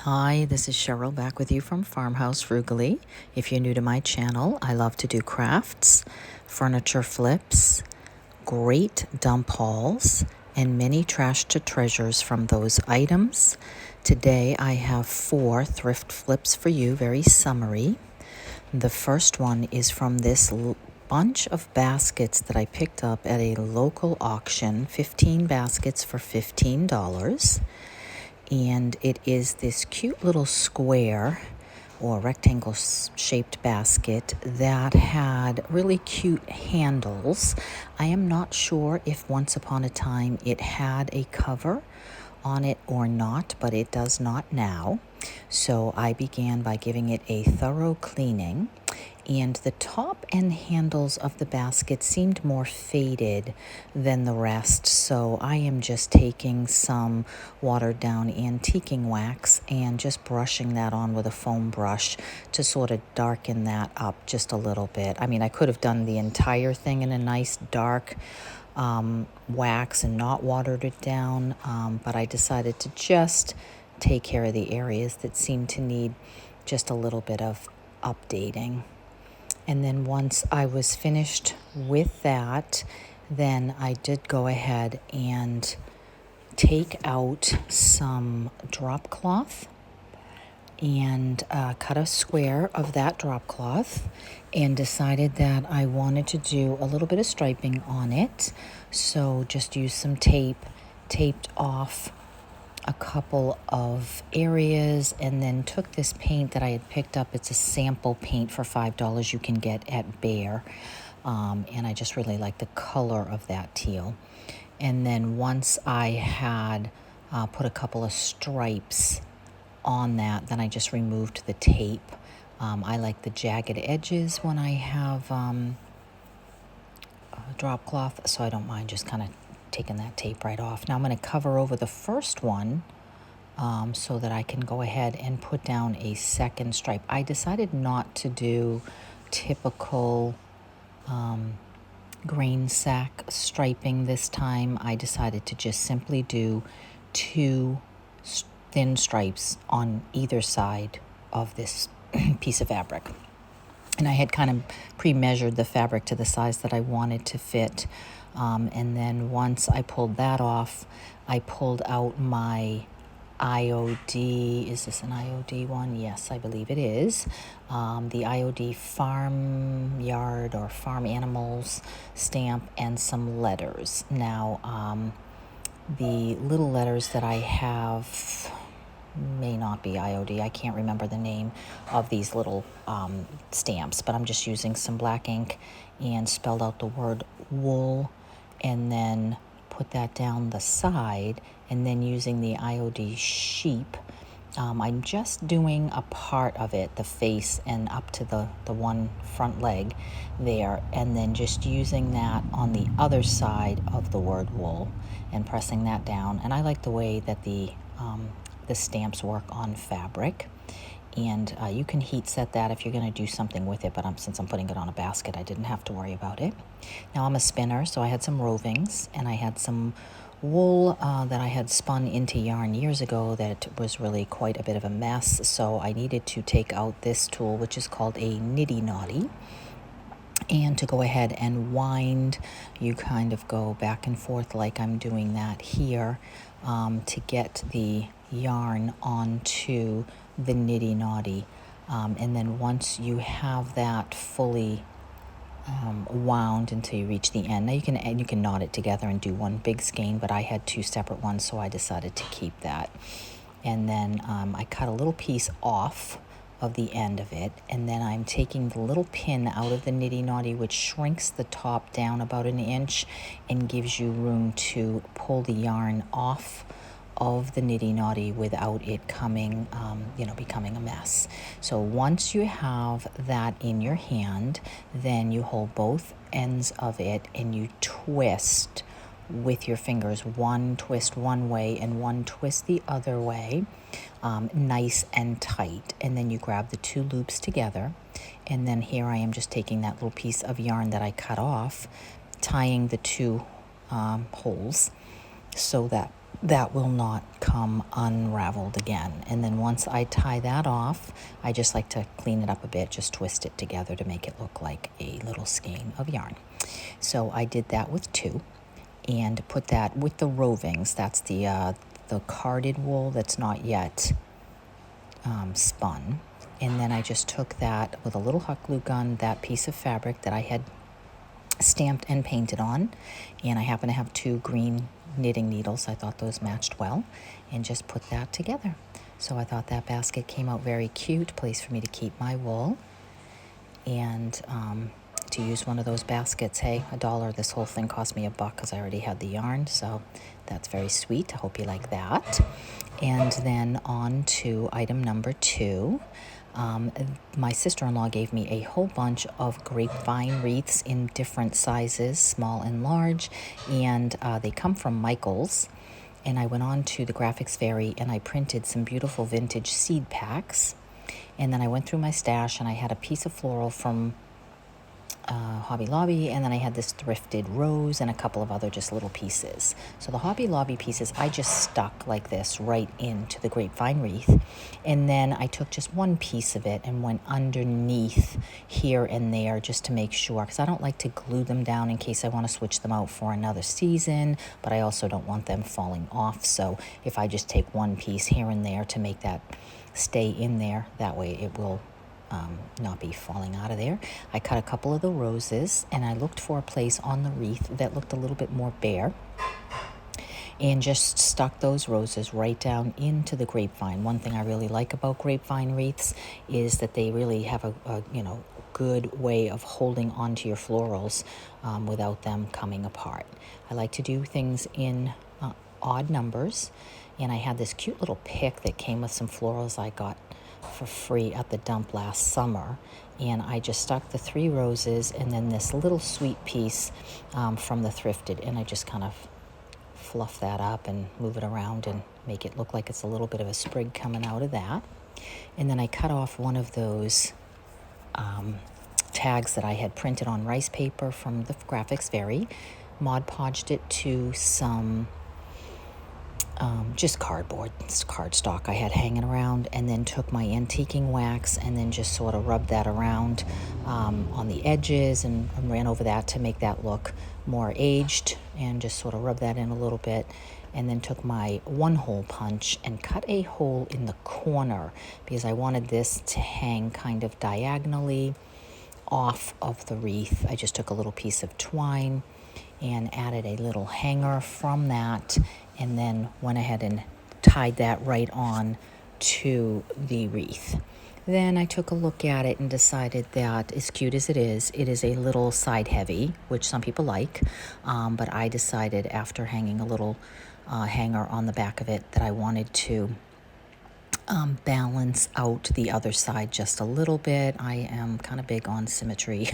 Hi, this is Cheryl back with you from Farmhouse Frugally. If you're new to my channel, I love to do crafts, furniture flips, great dump hauls, and many trash to treasures from those items. Today I have 4 thrift flips for you, very summary. The first one is from this bunch of baskets that I picked up at a local auction, 15 baskets for $15. And it is this cute little square or rectangle shaped basket that had really cute handles. I am not sure if once upon a time it had a cover on it or not, but it does not now. So I began by giving it a thorough cleaning, and the top and handles of the basket seemed more faded than the rest. So I am just taking some watered down antiquing wax and just brushing that on with a foam brush to sort of darken that up just a little bit. I mean, I could have done the entire thing in a nice dark wax and not watered it down, but I decided to just take care of the areas that seemed to need just a little bit of updating. And then once I was finished with that, then I did go ahead and take out some drop cloth and cut a square of that drop cloth and decided that I wanted to do a little bit of striping on it. So just use some tape, taped off a couple of areas, and then took this paint that I had picked up. It's a sample paint for $5 you can get at Behr, and I just really like the color of that teal. And then once I had put a couple of stripes on that, then I just removed the tape. I like the jagged edges when I have drop cloth, so I don't mind just kind of taking that tape right off. Now I'm going to cover over the first one so that I can go ahead and put down a second stripe. I decided not to do typical grain sack striping this time. I decided to just simply do 2 thin stripes on either side of this piece of fabric. And I had kind of pre-measured the fabric to the size that I wanted to fit. And then once I pulled that off, I pulled out my IOD. Is this an IOD one? Yes, I believe it is. The IOD Farm Yard or Farm Animals stamp and some letters. Now, the little letters that I have may not be IOD. I can't remember the name of these little stamps, but I'm just using some black ink and spelled out the word wool, and then put that down the side, and then using the IOD sheep, I'm just doing a part of it, the face and up to the one front leg there, and then just using that on the other side of the word wool and pressing that down. And I like the way that the stamps work on fabric. And you can heat set that if you're going to do something with it, but since I'm putting it on a basket, I didn't have to worry about it. Now I'm a spinner, so I had some rovings, and I had some wool that I had spun into yarn years ago that was really quite a bit of a mess, so I needed to take out this tool, which is called a Niddy Noddy. And to go ahead and wind, you kind of go back and forth like I'm doing that here to get the yarn onto the Niddy Noddy. And then once you have that fully wound until you reach the end, now you can knot it together and do one big skein, but I had 2 separate ones, so I decided to keep that. And then I cut a little piece off of the end of it, and then I'm taking the little pin out of the Niddy Noddy, which shrinks the top down about 1 inch and gives you room to pull the yarn off of the Niddy Noddy without it coming, becoming a mess. So once you have that in your hand, then you hold both ends of it and you twist with your fingers. One twist one way and one twist the other way, nice and tight. And then you grab the 2 loops together. And then here I am just taking that little piece of yarn that I cut off, tying the 2 holes so that that will not come unraveled again. And then once I tie that off, I just like to clean it up a bit, just twist it together to make it look like a little skein of yarn. So I did that with 2 and put that with the rovings. That's the carded wool that's not yet spun. And then I just took that with a little hot glue gun, that piece of fabric that I had stamped and painted on, and I happen to have 2 green knitting needles. I thought those matched well, and just put that together. So I thought that basket came out very cute, place for me to keep my wool, and to use one of those baskets. Hey, $1. This whole thing cost me $1 because I already had the yarn, so that's very sweet. I hope you like that. And then on to item number 2. My sister-in-law gave me a whole bunch of grapevine wreaths in different sizes, small and large, and they come from Michaels. And I went on to the Graphics Fairy and I printed some beautiful vintage seed packs. And then I went through my stash and I had a piece of floral from Hobby Lobby, and then I had this thrifted rose and a couple of other just little pieces. So the Hobby Lobby pieces I just stuck like this right into the grapevine wreath, and then I took just one piece of it and went underneath here and there just to make sure, because I don't like to glue them down in case I want to switch them out for another season, but I also don't want them falling off. So if I just take one piece here and there to make that stay in there, that way it will not be falling out of there. I cut a couple of the roses and I looked for a place on the wreath that looked a little bit more bare and just stuck those roses right down into the grapevine. One thing I really like about grapevine wreaths is that they really have a good way of holding onto your florals without them coming apart. I like to do things in odd numbers, and I had this cute little pick that came with some florals I got for free at the dump last summer, and I just stuck the 3 roses and then this little sweet piece from the thrifted, and I just kind of fluff that up and move it around and make it look like it's a little bit of a sprig coming out of that. And then I cut off one of those tags that I had printed on rice paper from the Graphics Fairy, Mod Podged it to some just cardstock I had hanging around, and then took my antiquing wax and then just sort of rubbed that around on the edges and ran over that to make that look more aged, and just sort of rubbed that in a little bit, and then took my 1-hole punch and cut a hole in the corner because I wanted this to hang kind of diagonally off of the wreath. I just took a little piece of twine and added a little hanger from that, and then went ahead and tied that right on to the wreath. Then I took a look at it and decided that, as cute as it is a little side heavy, which some people like, but I decided after hanging a little hanger on the back of it that I wanted to balance out the other side just a little bit. I am kind of big on symmetry.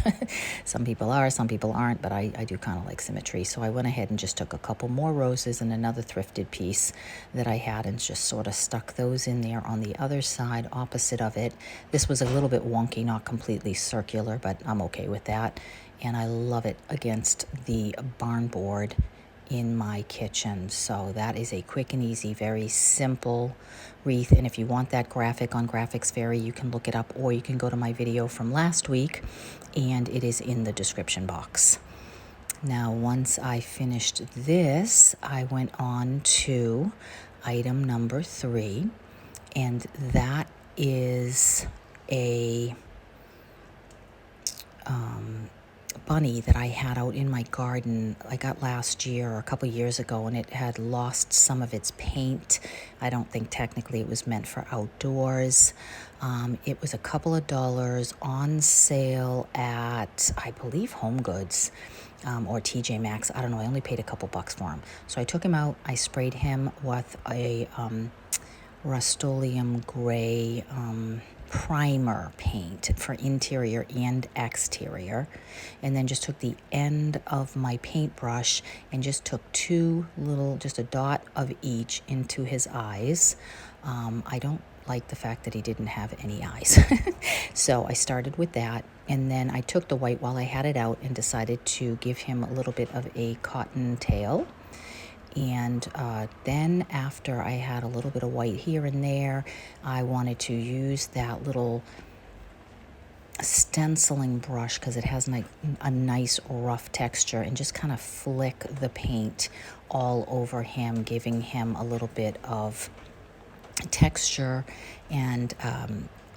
Some people are, some people aren't, but I do kind of like symmetry. So I went ahead and just took a couple more roses and another thrifted piece that I had and just sort of stuck those in there on the other side opposite of it. This was a little bit wonky, not completely circular, but I'm okay with that. And I love it against the barn board in my kitchen. So that is a quick and easy, very simple wreath. And if you want that graphic on Graphics Fairy, you can look it up, or you can go to my video from last week and it is in the description box. Now, once I finished this, I went on to item number 3, and that is a bunny that I had out in my garden. I got last year or a couple years ago, and it had lost some of its paint. I don't think technically it was meant for outdoors. It was a couple of dollars on sale at, I believe, Home Goods or TJ Maxx. I don't know. I only paid a couple bucks for him. So I took him out. I sprayed him with a Rust-Oleum gray primer paint for interior and exterior, and then just took the end of my paintbrush and just took just a dot of each into his eyes. I don't like the fact that he didn't have any eyes. So I started with that, and then I took the white while I had it out and decided to give him a little bit of a cotton tail. And then after I had a little bit of white here and there, I wanted to use that little stenciling brush because it has like a nice rough texture, and just kind of flick the paint all over him, giving him a little bit of texture, and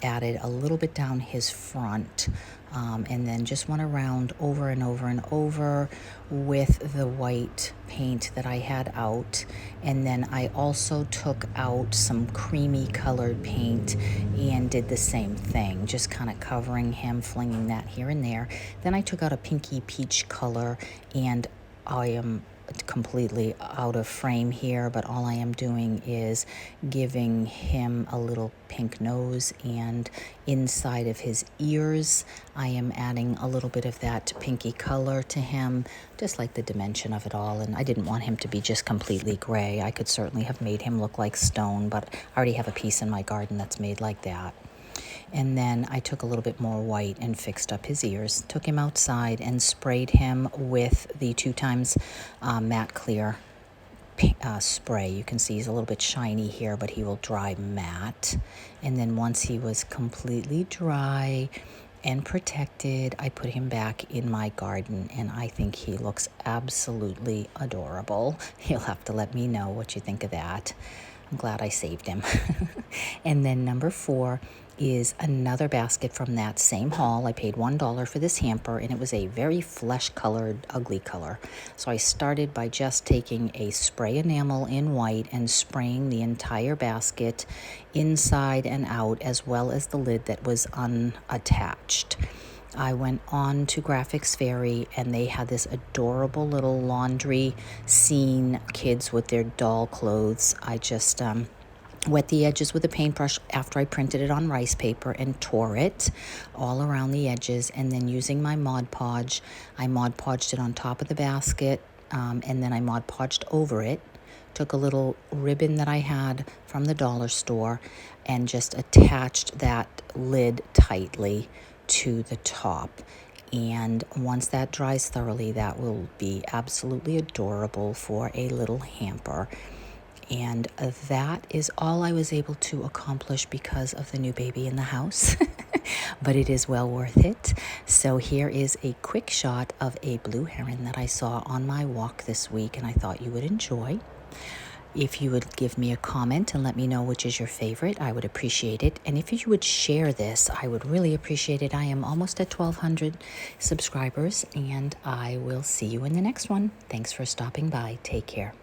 added a little bit down his front, and then just went around over and over and over with the white paint that I had out. And then I also took out some creamy colored paint and did the same thing, just kind of covering him, flinging that here and there. Then I took out a pinky peach color, and I am completely out of frame here, but all I am doing is giving him a little pink nose, and inside of his ears I am adding a little bit of that pinky color to him, just like the dimension of it all. And I didn't want him to be just completely gray. I could certainly have made him look like stone, but I already have a piece in my garden that's made like that. And then I took a little bit more white and fixed up his ears, took him outside and sprayed him with the 2x matte clear spray. You can see he's a little bit shiny here, but he will dry matte. And then once he was completely dry and protected, I put him back in my garden, and I think he looks absolutely adorable. You'll have to let me know what you think of that. I'm glad I saved him. And then number 4 is another basket from that same haul. I paid $1 for this hamper, and it was a very flesh-colored, ugly color. So I started by just taking a spray enamel in white and spraying the entire basket inside and out, as well as the lid that was unattached. I went on to Graphics Fairy, and they had this adorable little laundry scene, kids with their doll clothes. I just wet the edges with a paintbrush after I printed it on rice paper and tore it all around the edges. And then using my Mod Podge, I Mod Podged it on top of the basket, and then I Mod Podged over it. Took a little ribbon that I had from the dollar store and just attached that lid tightly to the top. And once that dries thoroughly, that will be absolutely adorable for a little hamper. And that is all I was able to accomplish because of the new baby in the house. But it is well worth it. So here is a quick shot of a blue heron that I saw on my walk this week, and I thought you would enjoy. If you would give me a comment and let me know which is your favorite, I would appreciate it. And if you would share this, I would really appreciate it. I am almost at 1,200 subscribers, and I will see you in the next one. Thanks for stopping by. Take care.